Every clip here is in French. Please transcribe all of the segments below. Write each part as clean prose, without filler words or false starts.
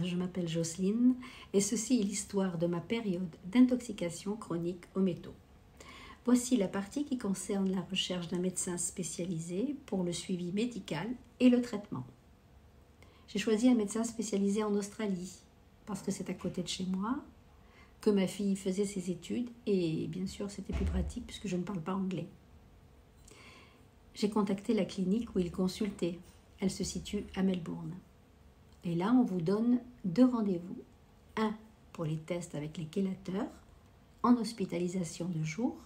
je m'appelle Jocelyne et ceci est l'histoire de ma période d'intoxication chronique aux métaux. Voici la partie qui concerne la recherche d'un médecin spécialisé pour le suivi médical et le traitement. J'ai choisi un médecin spécialisé en Australie parce que c'est à côté de chez moi, que ma fille faisait ses études et bien sûr c'était plus pratique puisque je ne parle pas anglais. J'ai contacté la clinique où il consultait. Elle se situe à Melbourne. Et là, on vous donne 2 rendez-vous. Un pour les tests avec les chélateurs en hospitalisation de jour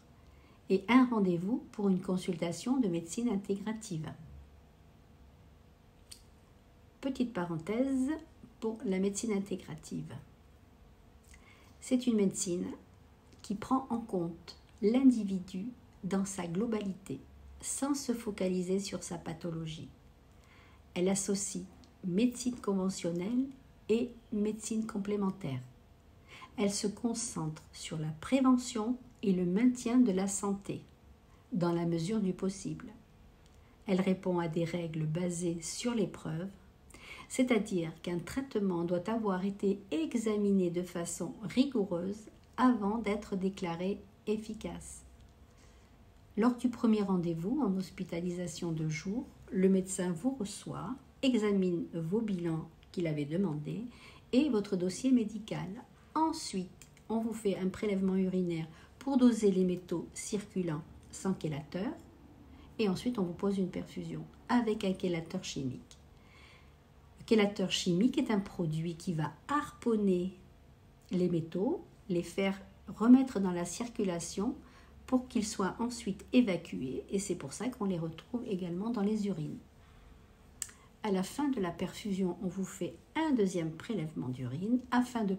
et un rendez-vous pour une consultation de médecine intégrative. Petite parenthèse pour la médecine intégrative. C'est une médecine qui prend en compte l'individu dans sa globalité, sans se focaliser sur sa pathologie. Elle associe médecine conventionnelle et médecine complémentaire. Elle se concentre sur la prévention et le maintien de la santé, dans la mesure du possible. Elle répond à des règles basées sur les preuves, c'est-à-dire qu'un traitement doit avoir été examiné de façon rigoureuse avant d'être déclaré efficace. Lors du premier rendez-vous en hospitalisation de jour, le médecin vous reçoit, examine vos bilans qu'il avait demandés et votre dossier médical. Ensuite, on vous fait un prélèvement urinaire pour doser les métaux circulants sans chélateur et ensuite on vous pose une perfusion avec un chélateur chimique. Le chélateur chimique est un produit qui va harponner les métaux, les faire remettre dans la circulation pour qu'ils soient ensuite évacués et c'est pour ça qu'on les retrouve également dans les urines. À la fin de la perfusion, on vous fait un deuxième prélèvement d'urine afin de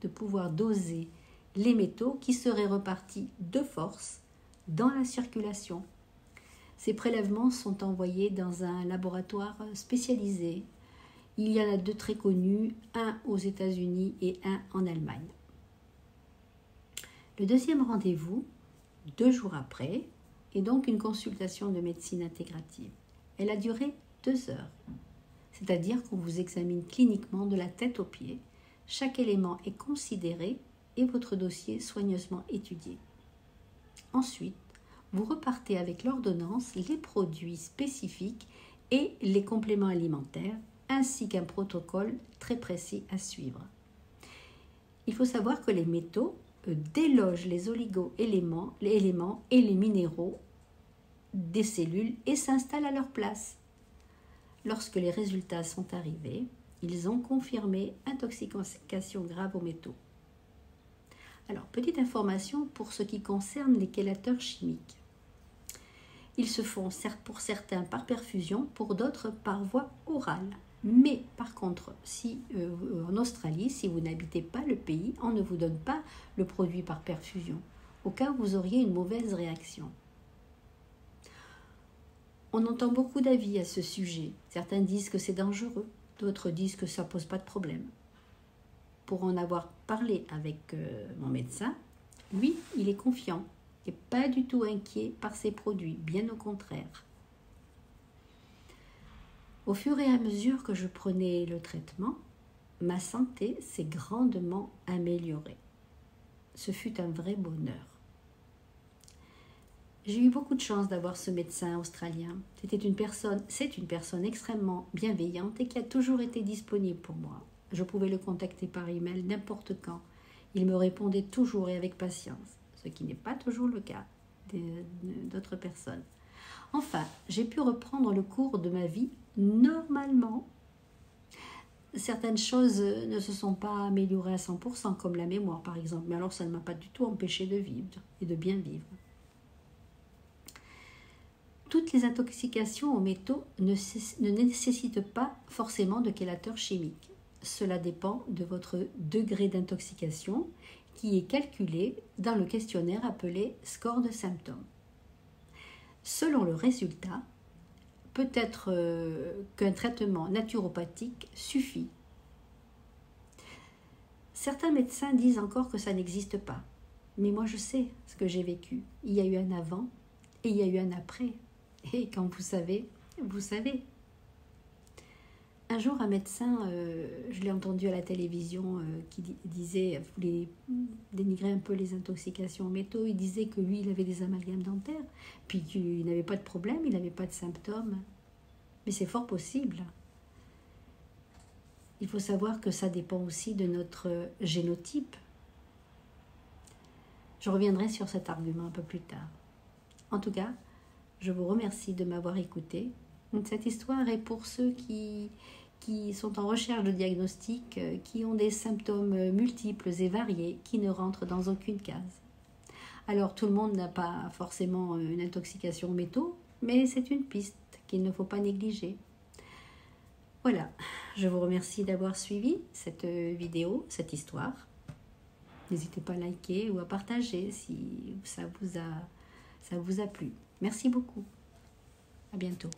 pouvoir doser les métaux qui seraient repartis de force dans la circulation. Ces prélèvements sont envoyés dans un laboratoire spécialisé. Il y en a 2 très connus, un aux États-Unis et un en Allemagne. Le deuxième rendez-vous, 2 jours après, est donc une consultation de médecine intégrative. Elle a duré 2 heures. C'est-à-dire qu'on vous examine cliniquement de la tête aux pieds, chaque élément est considéré et votre dossier soigneusement étudié. Ensuite, vous repartez avec l'ordonnance, les produits spécifiques et les compléments alimentaires, ainsi qu'un protocole très précis à suivre. Il faut savoir que les métaux délogent les oligo-éléments et les minéraux des cellules et s'installent à leur place. Lorsque les résultats sont arrivés, ils ont confirmé intoxication grave aux métaux. Alors, petite information pour ce qui concerne les chélateurs chimiques. Ils se font pour certains par perfusion, pour d'autres par voie orale. Mais par contre, si en Australie, si vous n'habitez pas le pays, on ne vous donne pas le produit par perfusion, au cas où vous auriez une mauvaise réaction. On entend beaucoup d'avis à ce sujet. Certains disent que c'est dangereux, d'autres disent que ça ne pose pas de problème. Pour en avoir parlé avec mon médecin, lui, il est confiant et pas du tout inquiet par ces produits, bien au contraire. Au fur et à mesure que je prenais le traitement, ma santé s'est grandement améliorée. Ce fut un vrai bonheur. J'ai eu beaucoup de chance d'avoir ce médecin australien. C'est une personne extrêmement bienveillante et qui a toujours été disponible pour moi. Je pouvais le contacter par email n'importe quand. Il me répondait toujours et avec patience, ce qui n'est pas toujours le cas d'autres personnes. Enfin, j'ai pu reprendre le cours de ma vie normalement. Certaines choses ne se sont pas améliorées à 100%, comme la mémoire par exemple, mais alors ça ne m'a pas du tout empêché de vivre et de bien vivre. Toutes les intoxications aux métaux ne nécessitent pas forcément de chélateur chimique. Cela dépend de votre degré d'intoxication qui est calculé dans le questionnaire appelé score de symptômes. Selon le résultat, peut-être qu'un traitement naturopathique suffit. Certains médecins disent encore que ça n'existe pas. Mais moi je sais ce que j'ai vécu. Il y a eu un avant et il y a eu un après. Et quand vous savez, vous savez. Un jour, un médecin, je l'ai entendu à la télévision, qui disait, voulait dénigrer un peu les intoxications aux métaux. Il disait que lui, il avait des amalgames dentaires, puis qu'il n'avait pas de problème, il n'avait pas de symptômes. Mais c'est fort possible. Il faut savoir que ça dépend aussi de notre génotype. Je reviendrai sur cet argument un peu plus tard. En tout cas, je vous remercie de m'avoir écouté. Cette histoire est pour ceux qui sont en recherche de diagnostic, qui ont des symptômes multiples et variés, qui ne rentrent dans aucune case. Alors, tout le monde n'a pas forcément une intoxication aux métaux, mais c'est une piste qu'il ne faut pas négliger. Voilà, je vous remercie d'avoir suivi cette vidéo, cette histoire. N'hésitez pas à liker ou à partager si ça vous a plu. Merci beaucoup. À bientôt.